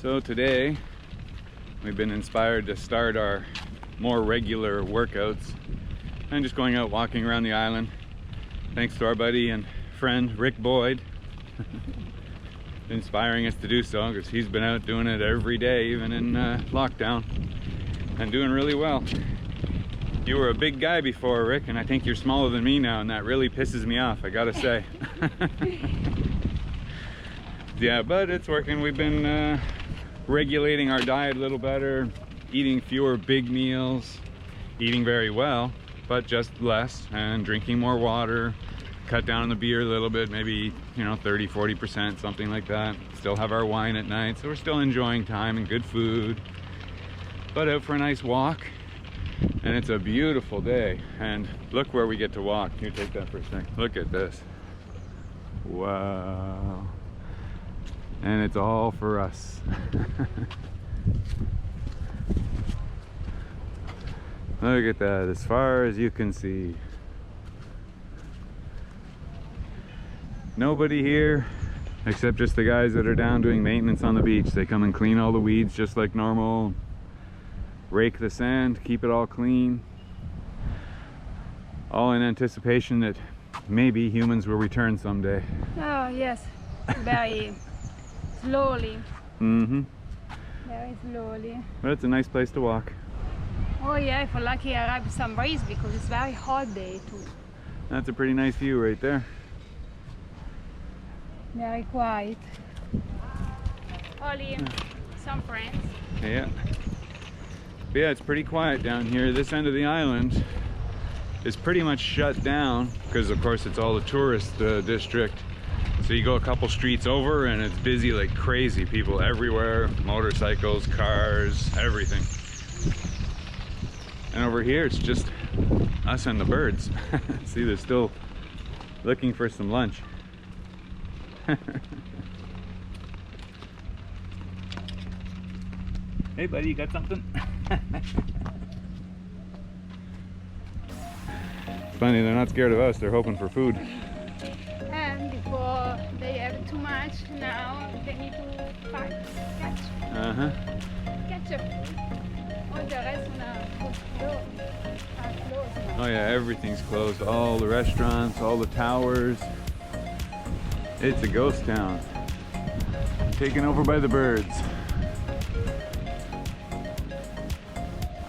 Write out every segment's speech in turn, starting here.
So today we've been inspired to start our more regular workouts and just going out walking around the island, thanks to our buddy and friend Rick Boyd inspiring us to do so, because he's been out doing it every day even in lockdown and doing really well. You were a big guy before, Rick, and I think you're smaller than me now, and that really pisses me off, I gotta say. Yeah, but it's working. We've been regulating our diet a little better, eating fewer big meals, eating very well, but just less, and drinking more water, cut down on the beer a little bit, maybe, 30-40%, something like that. Still have our wine at night, so we're still enjoying time and good food, but out for a nice walk. And it's a beautiful day, and look where we get to walk. Can you take that for a second? Look at this. Wow. And it's all for us. Look at that, as far as you can see. Nobody here except just the guys that are down doing maintenance on the beach. They come and clean all the weeds just like normal, rake the sand, keep it all clean, all in anticipation that maybe humans will return someday. Oh yes, very slowly. Mm-hmm. Very slowly. But it's a nice place to walk. Oh yeah, if we're lucky I arrive some breeze because it's very hot day too. That's a pretty nice view right there. Very quiet. Only some friends. Yeah. But yeah, it's pretty quiet down here. This end of the island is pretty much shut down because of course it's all a tourist district. So you go a couple streets over and it's busy like crazy. People everywhere, motorcycles, cars, everything. And over here it's just us and the birds. See, they're still looking for some lunch. Hey buddy, you got something? It's funny, they're not scared of us, they're hoping for food. And before they have too much, now they need to fight, catch. Catch up. All the rest are closed now. Oh yeah, everything's closed. All the restaurants, all the towers. It's a ghost town. Taken over by the birds.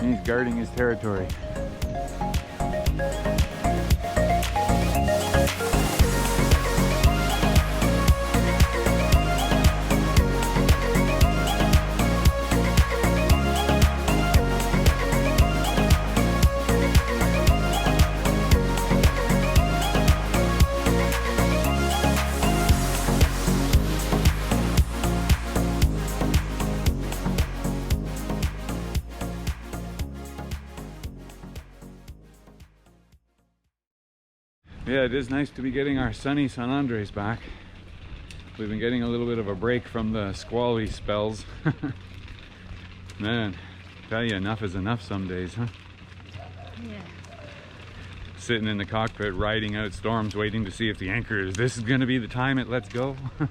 He's guarding his territory. Yeah, it is nice to be getting our sunny San Andres back. We've been getting a little bit of a break from the squally spells. Man, tell you, enough is enough some days, huh? Yeah. Sitting in the cockpit, riding out storms, waiting to see if the anchor is, this is going to be the time it lets go. Yeah,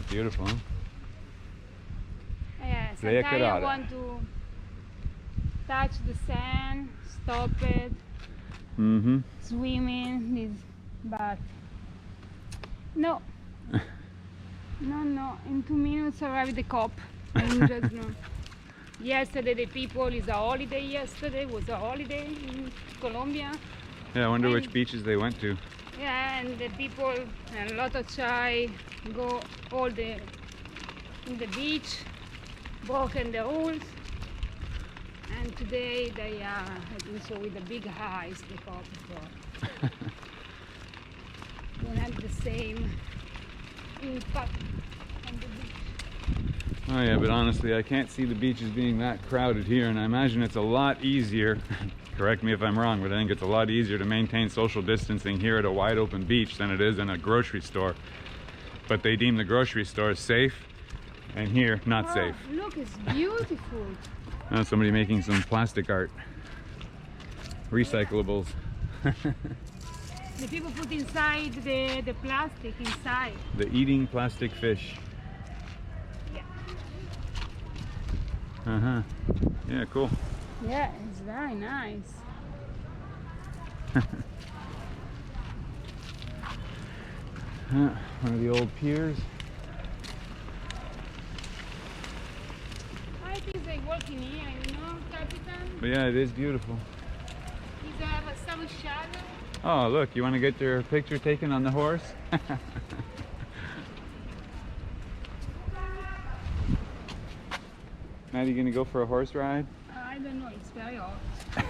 beautiful, huh? Yeah, sometimes I want to touch the sand, stop it, swimming, but no. No, in 2 minutes arrive the cop. I'm just no. Yesterday the people is a holiday. Yesterday was a holiday in Colombia. Yeah, I wonder which beaches they went to. Yeah, and the people, a lot of chai, go all in the beach, broken the rules. And today they are, I think so, with the big eyes, the cop. So don't have the same impact on the beach. Oh yeah, but honestly, I can't see the beaches being that crowded here, and I imagine it's a lot easier, correct me if I'm wrong, but I think it's a lot easier to maintain social distancing here at a wide open beach than it is in a grocery store. But they deem the grocery store safe, and here, not safe. Look, it's beautiful. Oh, somebody making some plastic art. Recyclables. The people put inside the plastic inside. The eating plastic fish. Yeah. Yeah, cool. Yeah, it's very nice. One of the old piers. I think they work in here, you know, Capitan. But yeah, it is beautiful. These have some shadow. Oh, look, you want to get your picture taken on the horse? Matt, you gonna go for a horse ride? I don't know, it's very hot.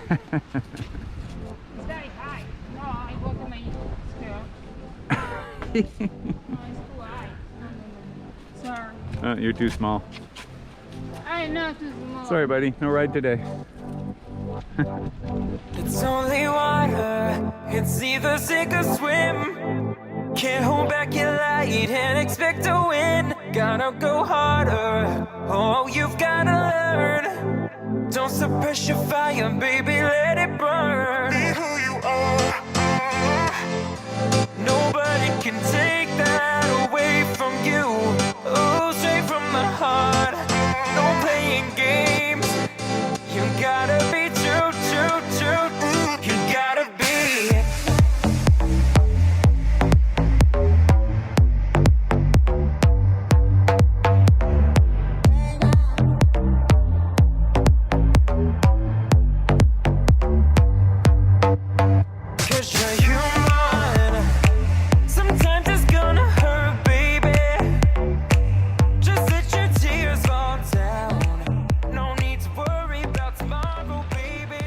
It's very high. No, I got my skirt. No, it's too high. No. Sorry. Oh, you're too small. I'm not too small. Sorry, buddy. No ride today. It's only water. It's either sink or swim. Can't hold back your light and expect to win. Gotta go harder. Oh, you've gotta learn. Don't suppress your fire, baby, let it burn. Be who you are. Nobody can take that away from you. Oh, straight from the heart. No playing games. You gotta be true, true, true. You gotta be.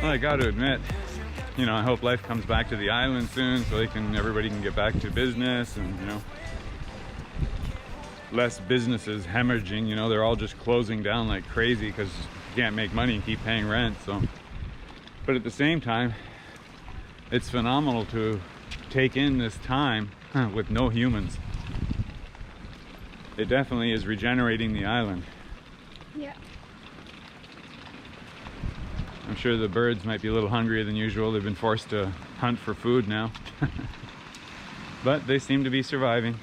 I got to admit, you know, I hope life comes back to the island soon so everybody can get back to business, and you know, less businesses hemorrhaging. You know, they're all just closing down like crazy because you can't make money and keep paying rent. So, but at the same time, it's phenomenal to take in this time with no humans. It definitely is regenerating the island. Yeah. I'm sure the birds might be a little hungrier than usual. They've been forced to hunt for food now. But they seem to be surviving.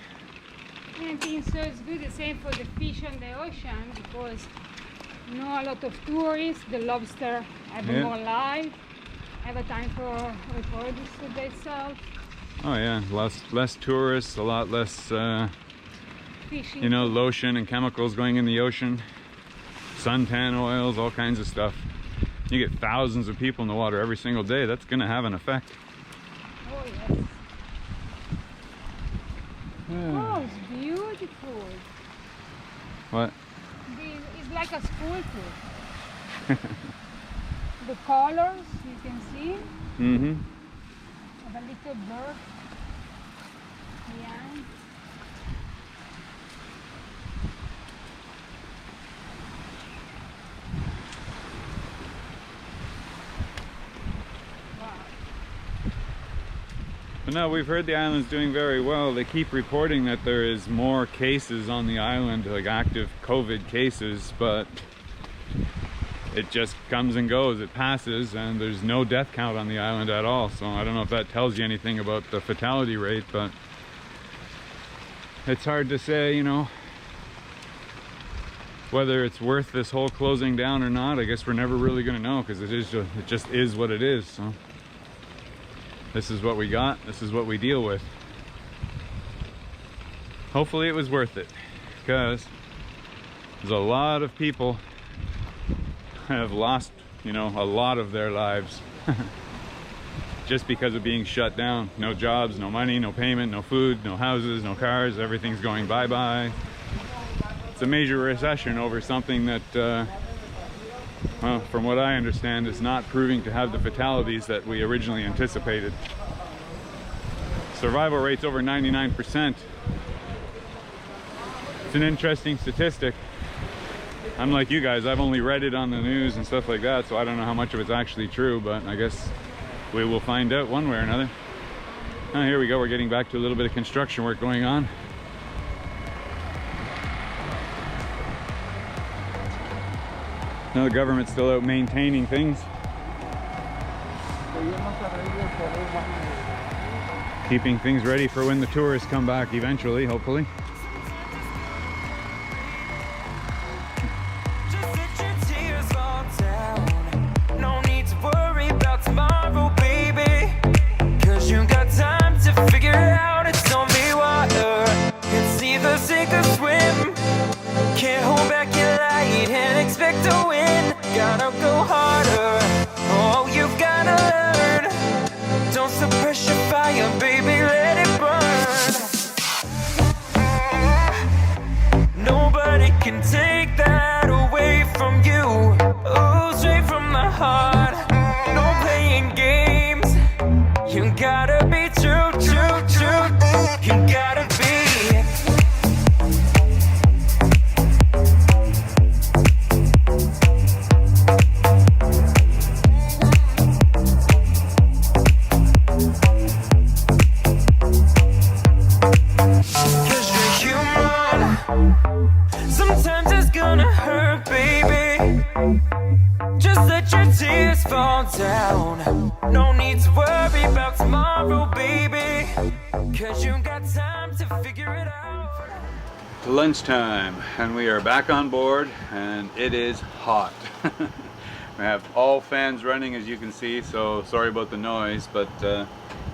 I think so. It's good the same for the fish on the ocean because you know, a lot of tourists, the lobster have more life, have a time for reproduce themselves. Oh yeah, less tourists, a lot less Fishing. you know, lotion and chemicals going in the ocean, suntan oils, all kinds of stuff. You get thousands of people in the water every single day. That's going to have an effect. Oh, yes. Oh, it's beautiful. What? It's like a sculpture. The colors, you can see. Mm-hmm. Of a little bird. Yeah. No, we've heard the island's doing very well. They keep reporting that there is more cases on the island, like active COVID cases, but it just comes and goes, it passes, and there's no death count on the island at all. So I don't know if that tells you anything about the fatality rate, but it's hard to say, you know, whether it's worth this whole closing down or not. I guess we're never really going to know, because it just is what it is. So this is what we got, this is what we deal with. Hopefully it was worth it, because there's a lot of people have lost, you know, a lot of their lives just because of being shut down. No jobs, no money, no payment, no food, no houses, no cars, everything's going bye-bye. It's a major recession over something that, well, from what I understand, is not proving to have the fatalities that we originally anticipated. Survival rate's over 99%. It's an interesting statistic. Unlike you guys, I've only read it on the news and stuff like that, so I don't know how much of it's actually true, but I guess we will find out one way or another. Oh, here we go, we're getting back to a little bit of construction work going on. Now the government's still out maintaining things. Keeping things ready for when the tourists come back eventually, hopefully. Sometimes it's gonna hurt, baby. Just let your tears fall down. No need to worry about tomorrow, baby. Cause you got time to figure it out. Lunchtime, and we are back on board, and it is hot. We have all fans running, as you can see, so sorry about the noise, but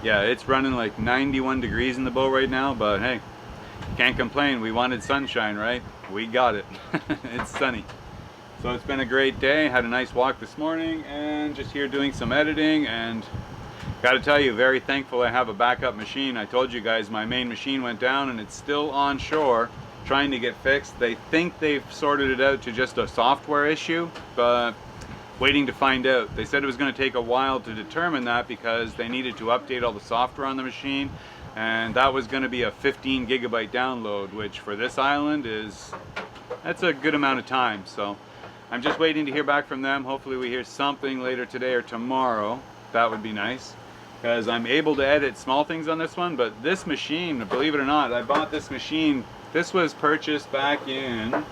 yeah, it's running like 91 degrees in the boat right now, but hey, can't complain. We wanted sunshine, right? We got it. It's sunny. So it's been a great day. Had a nice walk this morning and just here doing some editing, and gotta tell you, very thankful I have a backup machine. I told you guys my main machine went down and it's still on shore trying to get fixed. They think they've sorted it out to just a software issue, but waiting to find out. They said it was going to take a while to determine that because they needed to update all the software on the machine, and that was going to be a 15 gigabyte download, which for this island that's a good amount of time. So I'm just waiting to hear back from them. Hopefully we hear something later today or tomorrow. That would be nice, because I'm able to edit small things on this one. But this machine, believe it or not, I bought this machine. This was purchased back in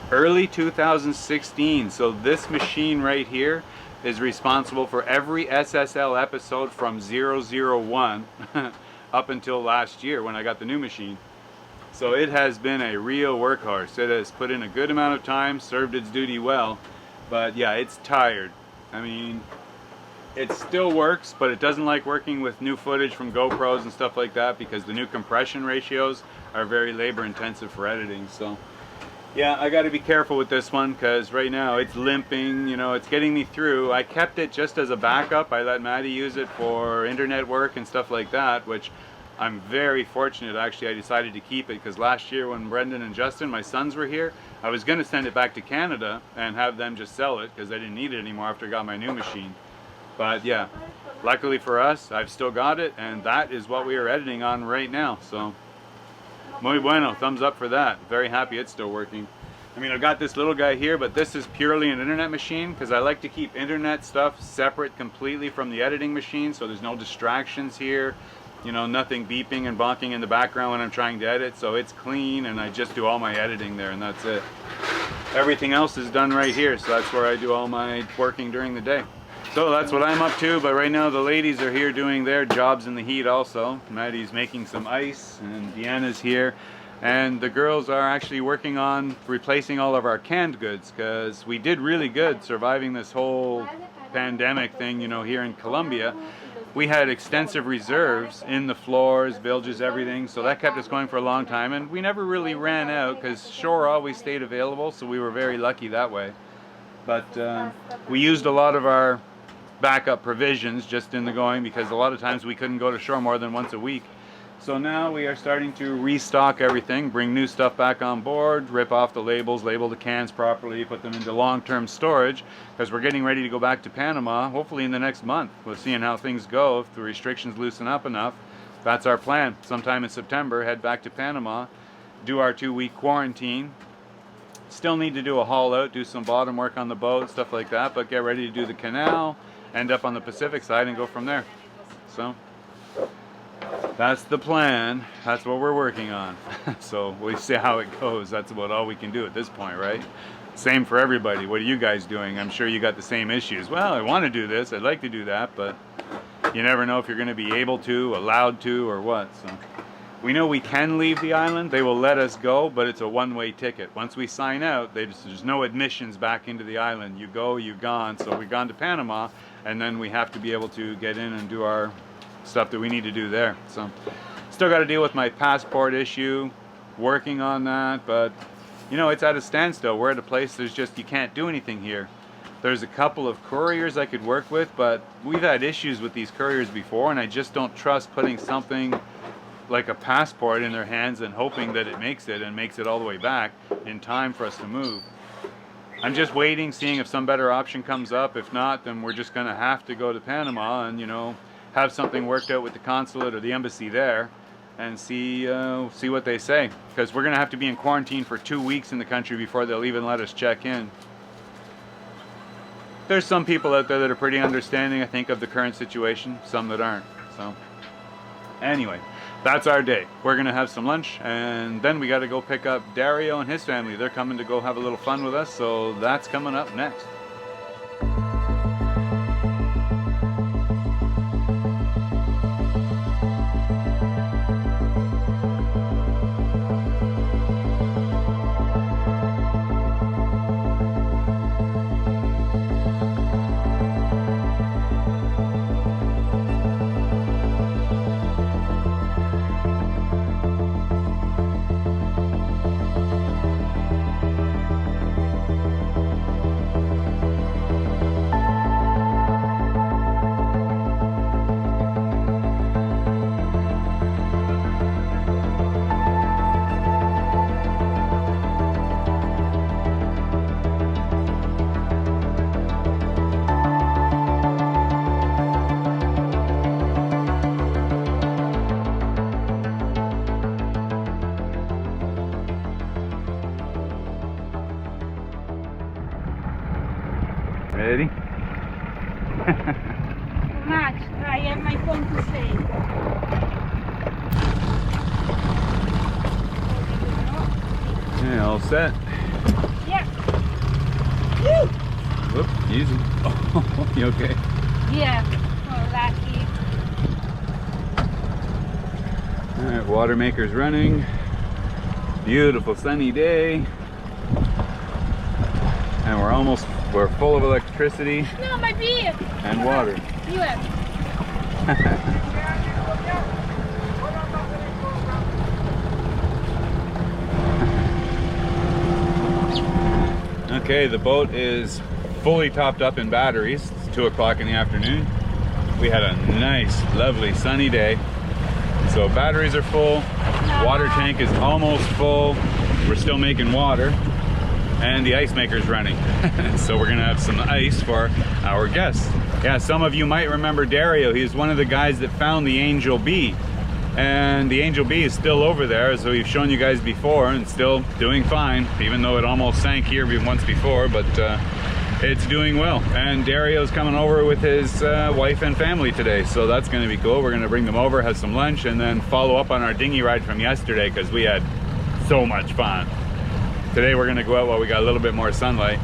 early 2016. So this machine right here is responsible for every SSL episode from 001 up until last year when I got the new machine. So it has been a real workhorse. It has put in a good amount of time, served its duty well, but yeah, it's tired. I mean, it still works, but it doesn't like working with new footage from GoPros and stuff like that, because the new compression ratios are very labor intensive for editing. So yeah, I got to be careful with this one, because right now it's limping, you know, it's getting me through. I kept it just as a backup. I let Maddie use it for internet work and stuff like that, which I'm very fortunate. Actually, I decided to keep it because last year when Brendan and Justin, my sons, were here, I was going to send it back to Canada and have them just sell it because I didn't need it anymore after I got my new machine. But yeah, luckily for us, I've still got it, and that is what we are editing on right now. So muy bueno, thumbs up for that. Very happy it's still working. I mean, I've got this little guy here, but this is purely an internet machine because I like to keep internet stuff separate completely from the editing machine, so there's no distractions here. you know, nothing beeping and bonking in the background when I'm trying to edit, so it's clean and I just do all my editing there and that's it. Everything else is done right here, so that's where I do all my working during the day. So that's what I'm up to, but right now the ladies are here doing their jobs in the heat also. Maddie's making some ice and Deanna's here. And the girls are actually working on replacing all of our canned goods because we did really good surviving this whole pandemic thing, you know, here in Colombia. We had extensive reserves in the floors, bilges, everything, so that kept us going for a long time, and we never really ran out because shore always stayed available, so we were very lucky that way. But we used a lot of our backup provisions just in the going because a lot of times we couldn't go to shore more than once a week. So now we are starting to restock everything, bring new stuff back on board, rip off the labels, label the cans properly, put them into long-term storage because we're getting ready to go back to Panama, hopefully in the next month. We're seeing how things go. If the restrictions loosen up enough, that's our plan. Sometime in September, head back to Panama, do our 2-week quarantine. Still need to do a haul out, do some bottom work on the boat, stuff like that, but get ready to do the canal, end up on the Pacific side and go from there. So that's the plan. That's what we're working on. So we'll see how it goes. That's about all we can do at this point, right? Same for everybody. What are you guys doing? I'm sure you got the same issues. Well, I want to do this. I'd like to do that, but you never know if you're going to be able to, allowed to, or what. So we know we can leave the island. They will let us go, but it's a one-way ticket. Once we sign out, there's no admissions back into the island. You go, you're gone. So we've gone to Panama, and then we have to be able to get in and do our stuff that we need to do there. So still got to deal with my passport issue, working on that, but you know, it's at a standstill. We're at a place there's just, you can't do anything here. There's a couple of couriers I could work with, but we've had issues with these couriers before and I just don't trust putting something like a passport in their hands and hoping that it makes it and makes it all the way back in time for us to move. I'm just waiting, seeing if some better option comes up. If not, then we're just gonna have to go to Panama and, you know, have something worked out with the consulate or the embassy there and see what they say, because we're gonna have to be in quarantine for 2 weeks in the country before they'll even let us check in. There's some people out there that are pretty understanding, I think, of the current situation, some that aren't. So anyway, that's our day. We're gonna have some lunch and then we got to go pick up Dario and his family. They're coming to go have a little fun with us, so that's coming up next. Ready? Much. I have my phone to say. Yeah, all set. Yeah. Whoop, easy. Oh, you okay? Yeah. Oh, lucky. Alright, water maker's running. Beautiful sunny day. And we're full of electricity No, my beer. and water. You have. Okay, the boat is fully topped up in batteries. It's 2 o'clock in the afternoon. We had a nice, lovely sunny day. So batteries are full. Water tank is almost full. We're still making water. And the ice maker's running. So we're gonna have some ice for our guests. Yeah, some of you might remember Dario. He's one of the guys that found the Angel Bee. And the Angel Bee is still over there, as we've shown you guys before, and still doing fine, even though it almost sank here once before. But it's doing well. And Dario's coming over with his wife and family today, so that's going to be cool. We're going to bring them over, have some lunch, and then follow up on our dinghy ride from yesterday because we had so much fun. Today we're going to go out while we got a little bit more sunlight.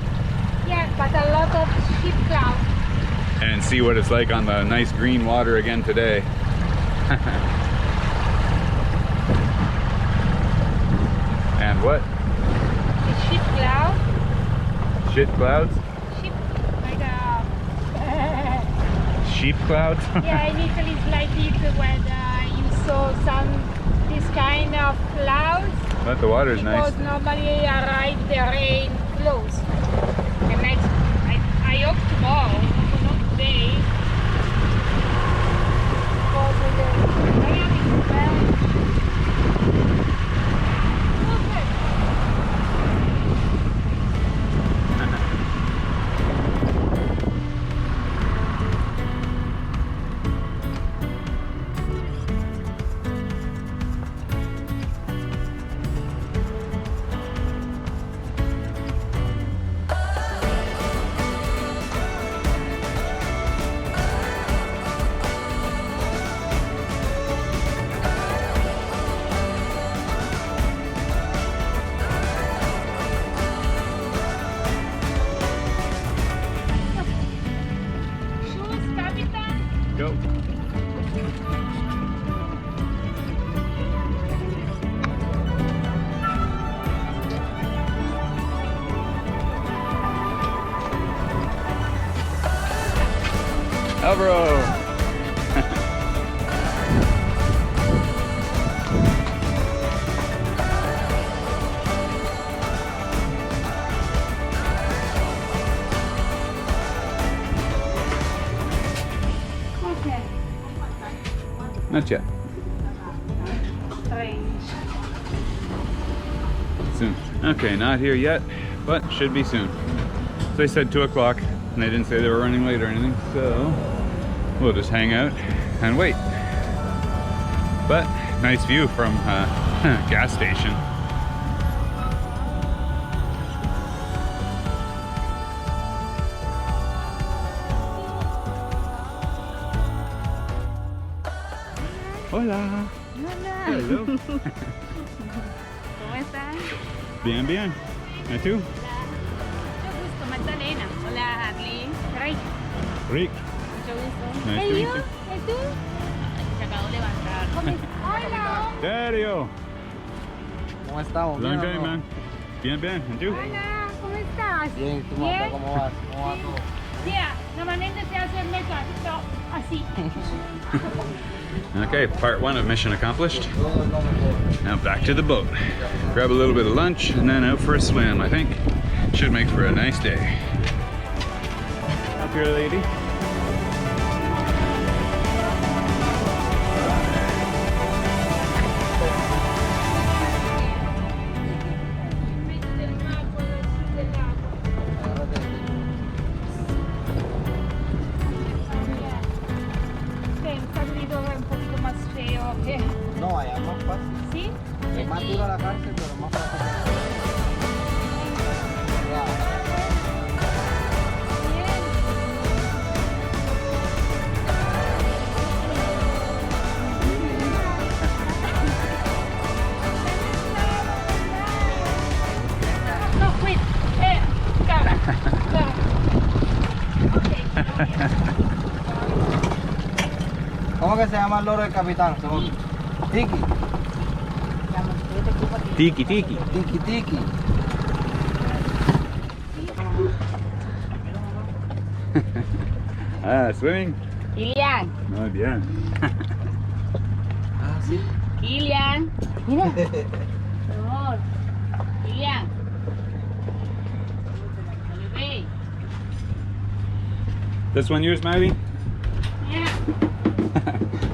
Yeah, but a lot of sheep clouds. And see what it's like on the nice green water again today. And what? The sheep cloud. Shit clouds? Sheep, like Sheep clouds? yeah, in Italy it's like it when you saw this kind of clouds. But the water's nice. Because normally arrive the rain close. And I hope tomorrow, not today. Because the rain is very Capitan. Go. Alvaro. Okay. Not yet. Strange. Soon. Okay, not here yet, but should be soon. So they said 2 o'clock, and they didn't say they were running late or anything, so we'll just hang out and wait. But nice view from gas station. Hola. Hola. Hello. ¿Cómo están? Bien, bien. ¿Y tú? Mucho gusto, Magdalena. Hola, Harley. Rick. Rick. Mucho gusto. Nice to ¿Y meet yo? you. ¿Y tú? Se acabó de levantar. Hola. Dario. ¿Cómo estamos? Long ¿Bien o time, no? man. Bien, bien. ¿Y tú? Hola, ¿cómo estás? Bien, ¿tú Marta, cómo vas? ¿Cómo va todo? Yeah, normalmente se hace el metro así. Okay, part 1 of mission accomplished. Todo es lo mejor. Now back to the boat. Grab a little bit of lunch and then out for a swim, I think. Should make for a nice day. Up here, lady. No, allá es más fácil. ¿Sí? Es más dura la cárcel, pero más fácil. No, wait. Cara. Okay. ¿Cómo que se llama el loro del capitán? Tiki. Tiki, tiki. Tiki, tiki. Swimming? Kilian. Muy bien. Ah, sí. Kilian. Mira. Amor. Kilian. Oliver. This one yours, Maddie? Yeah.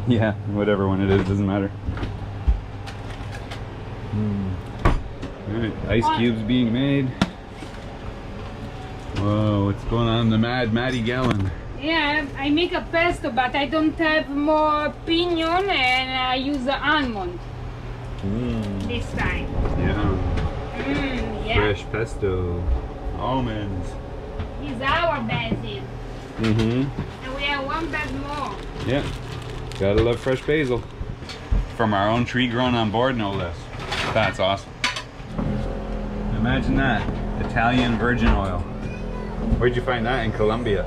Yeah, whatever one it is, doesn't matter. Alright, ice cubes being made. Whoa, what's going on in the Maddie gallon? Yeah, I make a pesto, but I don't have more pinon and I use the almond this time. Yeah, Yeah. fresh pesto, almonds. is our basil. Mm-hmm. And we have one bed more. Yeah. Gotta love fresh basil. From our own tree grown on board, no less. That's awesome. Imagine that. Italian virgin oil. Where'd you find that? In Colombia?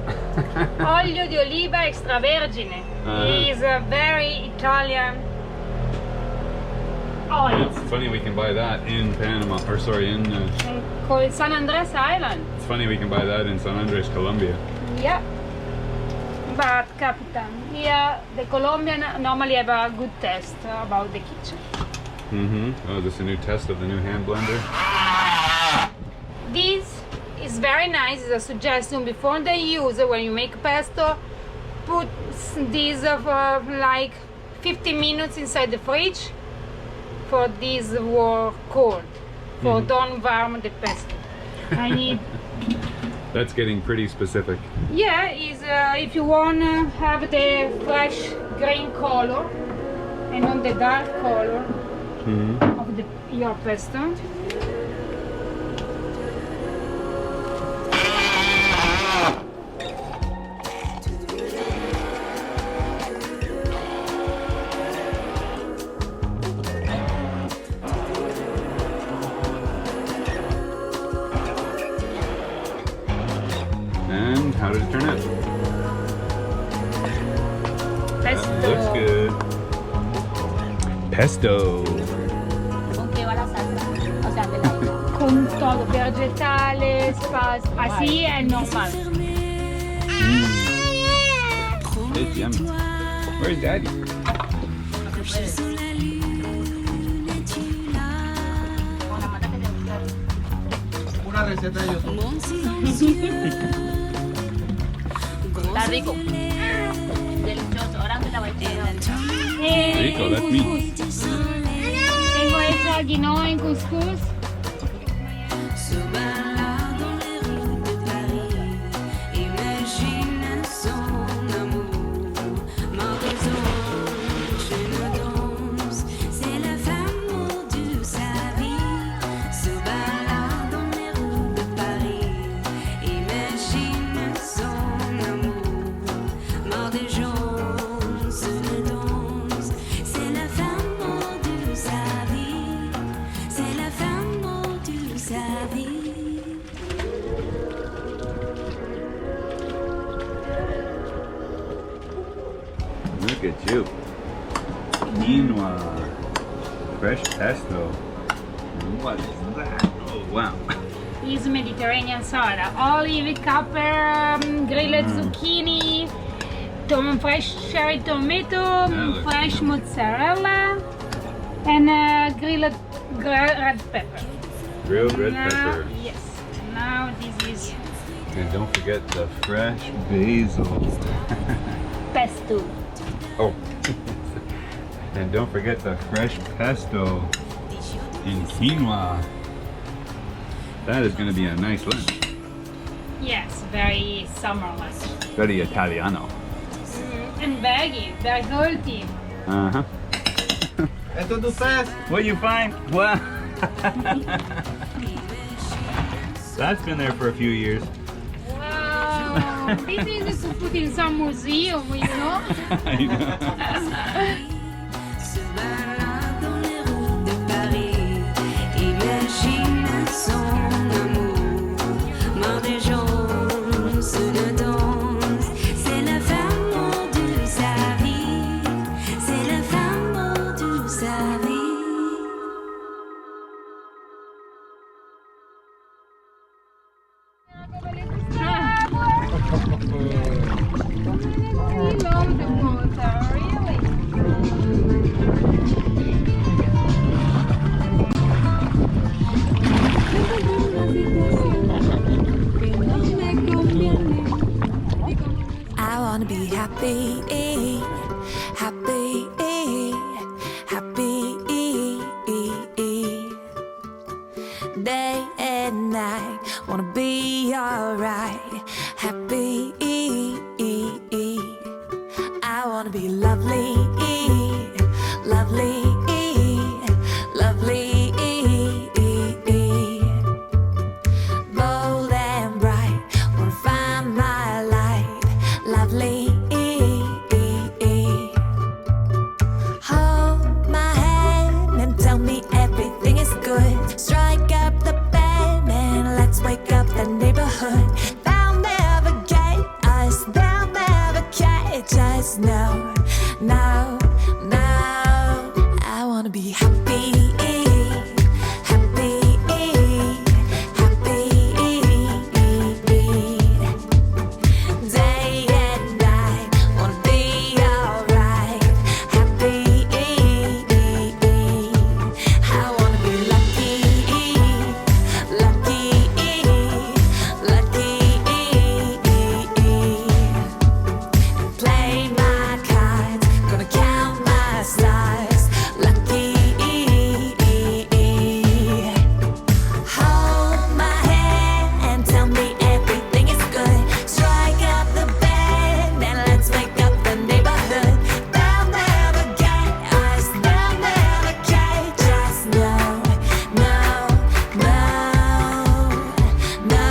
Olio di oliva extravergine. Is a very Italian oil. It's funny we can buy that in Panama, or sorry, in Called San Andres Island. it's funny we can buy that in San Andres, Colombia. Yeah. But Capitan, here the Colombian normally have a good test about the kitchen. Mm-hmm. Oh, is this a new test of the new hand blender? This is very nice. It's a suggestion before they use it when you make pesto. Put this for like 15 minutes inside the fridge for this war cold. For don't warm the pesto. I need. That's getting pretty specific. Yeah, is if you want to have the fresh green color and not the dark color of your pesto. And how did it turn out? Pesto. That looks good. Pesto. ¿Con qué va la salsa? O sea, de la Con todo, vegetales, así es normal. It's yummy. Where's Daddy? Una receta de YouTube. Está rico. Delicioso. Ahora me la voy a echar. Rico, that's me. Tengo hecha quinoa en couscous. Look at you. Quinoa. Fresh pesto. What is that? Oh, wow. Is Mediterranean salad. Olive, capper, grilled zucchini, fresh cherry tomato, looks fresh yummy. mozzarella, and grilled red pepper. Grilled red Now- pepper. Yes. Now this is And don't forget the fresh basil. pesto. Oh. And don't forget the fresh pesto in quinoa. That is going to be a nice lunch. Yes, very summer lunch. Very Italiano. And veggie, very healthy. Uh-huh. Esto es de ustedes. What you find? What? That's been there for a few years. Wow, this is to put in some museum, you know? I know. We love the water, really. wanna be happy, happy, happy. Day and night, wanna be alright. Happy, I wanna be lucky, lucky, lucky. Play my cards, gonna count my stars. Lucky. Hold my hand and tell me everything is good. Strike up the band and let's wake up the neighborhood. They'll never get us, they'll never catch us. No, no, no, no,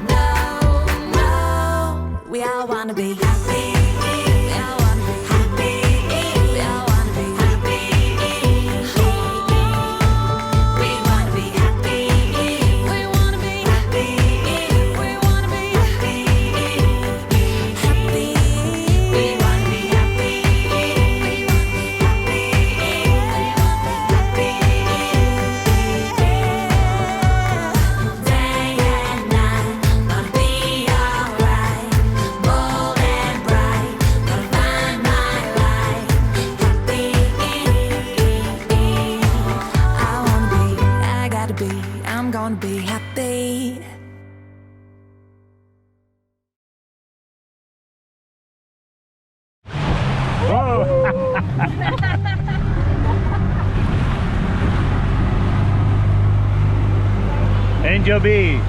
no, no. We all wanna be happy. We all wanna be happy. We all wanna be happy. We wanna be happy. We wanna be happy. We wanna be happy. Happy. We wanna be happy. We wanna be happy. Day and night, gonna be alright. Bold and bright, gonna find my light. Happy. I wanna be, I gotta be, I'm gonna be happy. Angel B.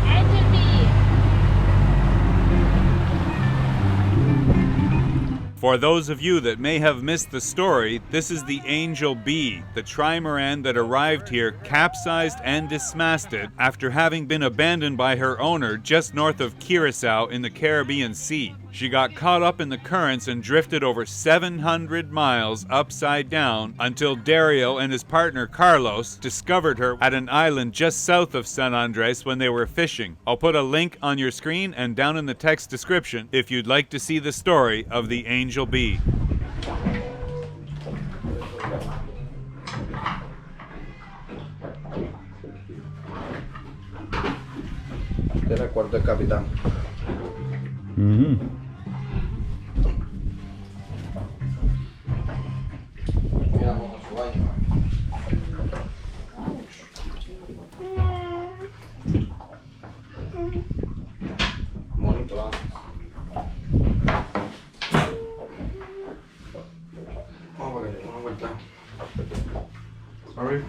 For those of you that may have missed the story, this is the Angel B, the trimaran that arrived here capsized and dismasted after having been abandoned by her owner just north of Curacao in the Caribbean Sea. She got caught up in the currents and drifted over 700 miles upside down until Dario and his partner Carlos discovered her at an island just south of San Andres when they were fishing. I'll put a link on your screen and down in the text description if you'd like to see the story of the Angel B. Este era el cuarto del capitán. Mira con su baño. Bonito, ¿verdad? Vamos para que una vuelta. Sorry.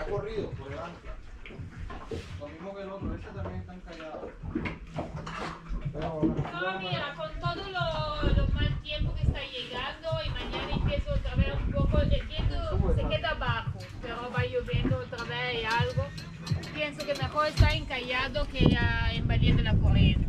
corrido por delante. Lo mismo que el otro, este también está encallado. No, mira, con todo lo mal tiempo que está llegando y mañana empiezo otra vez un poco, el viento se queda bajo, pero va lloviendo otra vez y algo. Pienso que mejor está encallado que invadiendo la corriente.